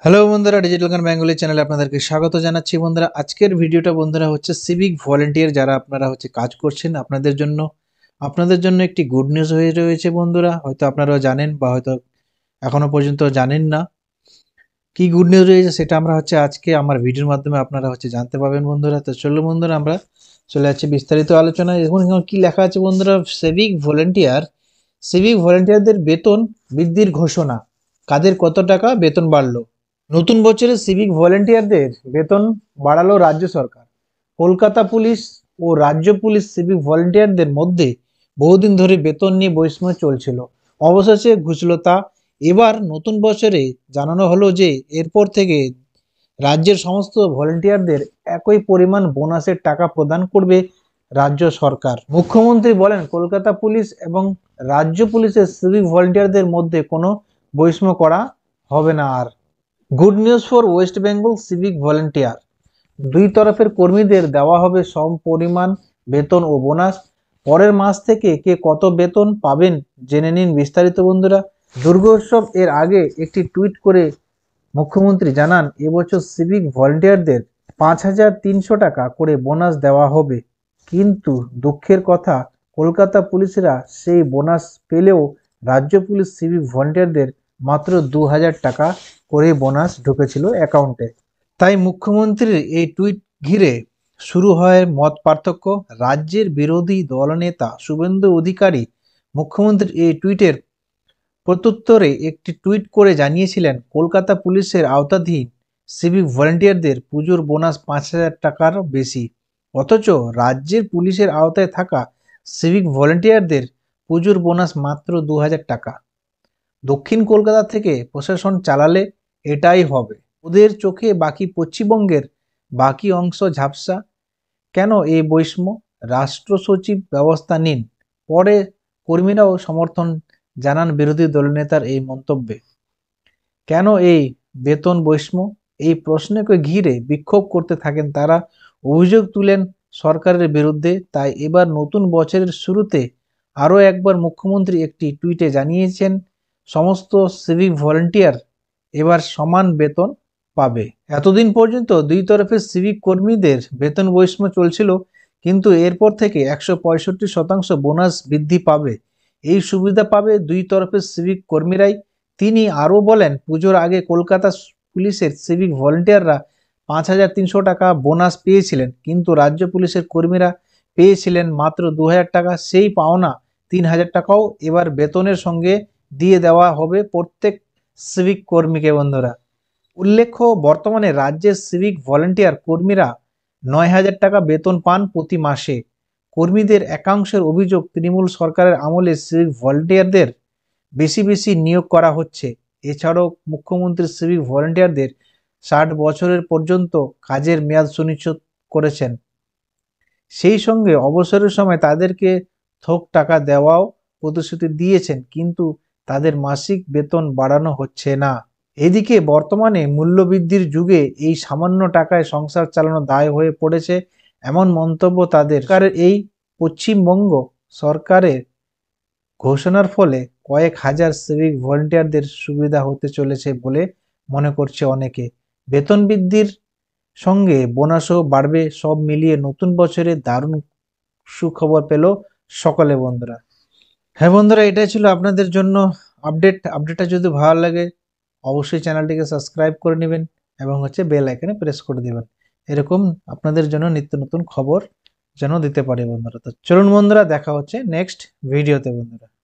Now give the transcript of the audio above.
Hello বন্ধুরা, digital গান Bengali চ্যানেলে আপনাদেরকে স্বাগত জানাচ্ছি। বন্ধুরা, আজকের ভিডিওটা বন্ধুরা হচ্ছে সিভিক ভলেন্টিয়ার যারা আপনারা হচ্ছে কাজ করছেন আপনাদের জন্য একটি গুড নিউজ হয়ে রয়েছে। বন্ধুরা, হয়তো আপনারাও জানেন বা হয়তো এখনো পর্যন্ত জানেন না কি গুড নিউজ রয়েছে, সেটা আমরা হচ্ছে আজকে আমার ভিডিওর মাধ্যমে আপনারা হচ্ছে জানতে পাবেন। বন্ধুরা, তো চলো বন্ধুরা আমরা চলে যাচ্ছি বিস্তারিত আলোচনায়। এখন কি লেখা আছে বন্ধুরা, সিভিক ভলেন্টিয়ারদের বেতন বৃদ্ধির ঘোষণা, কাদের কত টাকা বেতন বাড়লো। নতুন বছরে সিভিক ভলেন্টিয়ারদের বেতন বাড়ালো রাজ্য সরকার। কলকাতা পুলিশ ও রাজ্য পুলিশ সিভিক ভলেন্টিয়ারদের মধ্যে বহুদিন ধরে বেতন নিয়ে বৈষম্য চলছিল, অবশেষে ঘুচল তা। এবার নতুন বছরে জানানো হলো যে এরপর থেকে রাজ্যের সমস্ত ভলেন্টিয়ারদের একই পরিমাণ বোনাসের টাকা প্রদান করবে রাজ্য সরকার। মুখ্যমন্ত্রী বলেন, কলকাতা পুলিশ এবং রাজ্য পুলিশের সিভিক ভলেন্টিয়ারদের মধ্যে কোনো বৈষম্য করা হবে না আর। Good news for West Bengal civic volunteer, দুই তরফের কর্মীদের দেওয়া হবে সম পরিমাণ বেতন ও বোনাস। পরের মাস থেকে কে কত বেতন পাবেন জেনে নিন বিস্তারিত। বন্ধুরা, দুর্গোৎসব এর আগে একটি টুইট করে মুখ্যমন্ত্রী জানান, এবছর সিভিক ভলেন্টিয়ারদের 5,300 টাকা করে বোনাস দেওয়া হবে। কিন্তু দুঃখের কথা, কলকাতা পুলিশরা সেই বোনাস পেলেও রাজ্য পুলিশ সিভিক ভলেন্টিয়ারদের মাত্র 2,000 টাকা করে বোনাস ঢুকেছিল অ্যাকাউন্টে। তাই মুখ্যমন্ত্রীর এই টুইট ঘিরে শুরু হয় মত পার্থক্য। রাজ্যের বিরোধী দলনেতা শুভেন্দু অধিকারী মুখ্যমন্ত্রীর এই টুইটের প্রত্যুত্তরে একটি টুইট করে জানিয়েছিলেন, কলকাতা পুলিশের আওতাধীন সিভিক ভলেন্টিয়ারদের পুজোর বোনাস 5,000 টাকার বেশি, অথচ রাজ্যের পুলিশের আওতায় থাকা সিভিক ভলেন্টিয়ারদের পুজোর বোনাস মাত্র 2,000 টাকা। দক্ষিণ কলকাতা থেকে প্রশাসন চালালে এটাই হবে। ওদের চোখে বাকি পশ্চিমবঙ্গের বাকি অংশ ঝাপসা। কেন এই বৈষম্য? রাষ্ট্র সচিব ব্যবস্থা নিন। পরে কর্মীরাও সমর্থন জানান বিরোধী দলনেতার এই মন্তব্যে। কেন এই বেতন বৈষম্য? এই প্রশ্নকে ঘিরে বিক্ষোভ করতে থাকেন তারা, অভিযোগ তুলেন সরকারের বিরুদ্ধে। তাই এবার নতুন বছরের শুরুতে আরও একবার মুখ্যমন্ত্রী একটি টুইটে জানিয়েছেন, সমস্ত সিভিক ভলেন্টিয়ার এবার সমান বেতন পাবে। এতদিন পর্যন্ত দুই তরফের সিভিক কর্মীদের বেতন বৈষম্য চলছিল, কিন্তু এরপর থেকে 165% বোনাস বৃদ্ধি পাবে। এই সুবিধা পাবে দুই তরফের সিভিক কর্মীরাই। তিনি আরও বলেন, পুজোর আগে কলকাতা পুলিশের সিভিক ভলেন্টিয়াররা 5,300 টাকা বোনাস পেয়েছিলেন, কিন্তু রাজ্য পুলিশের কর্মীরা পেয়েছিলেন মাত্র 2,000 টাকা। সেই পাওনা 3,000 টাকাও এবার বেতনের সঙ্গে দিয়ে দেওয়া হবে প্রত্যেক সিভিক কর্মীকে। বন্ধুরা, উল্লেখ্য, বর্তমানে রাজ্যের সিভিক ভলেন্টিয়ার কর্মীরা 9,000 টাকা বেতন পান প্রতি মাসে। কর্মীদের একাংশের অভিযোগ, তৃণমূল সরকারের আমলে সিভিক ভলেন্টিয়ারদের বেশি বেশি নিয়োগ করা হচ্ছে। এছাড়াও মুখ্যমন্ত্রী সিভিক ভলেন্টিয়ারদের 60 বছরের পর্যন্ত কাজের মেয়াদ সুনিশ্চিত করেছেন। সেই সঙ্গে অবসরের সময় তাদেরকে থোক টাকা দেওয়াও প্রতিশ্রুতি দিয়েছেন, কিন্তু তাদের মাসিক বেতন বাড়ানো হচ্ছে না। এদিকে বর্তমানে মূল্যবৃদ্ধির যুগে এই সামান্য টাকায় সংসার চালানো দায় হয়ে পড়েছে, এমন মন্তব্য তাদের। এই পশ্চিমবঙ্গ সরকারের ঘোষণার ফলে কয়েক হাজার সিভিক ভলেন্টিয়ারদের সুবিধা হতে চলেছে বলে মনে করছে অনেকে। বেতন বৃদ্ধির সঙ্গে বোনাসও বাড়বে। সব মিলিয়ে নতুন বছরে দারুণ সুখবর পেল সকলে। বন্ধুরা, হ্যাঁ বন্ধুরা, এটাই ছিল আপনাদের জন্য আপডেটটা যদি ভালো লাগে অবশ্যই চ্যানেলটিকে সাবস্ক্রাইব করে নেবেন এবং হচ্ছে বেল আইকনে প্রেস করে দেবেন, এরকম আপনাদের জন্য নিত্য নতুন খবর যেন দিতে পারে। বন্ধুরা, তো চলুন বন্ধুরা, দেখা হচ্ছে নেক্সট ভিডিওতে। বন্ধুরা।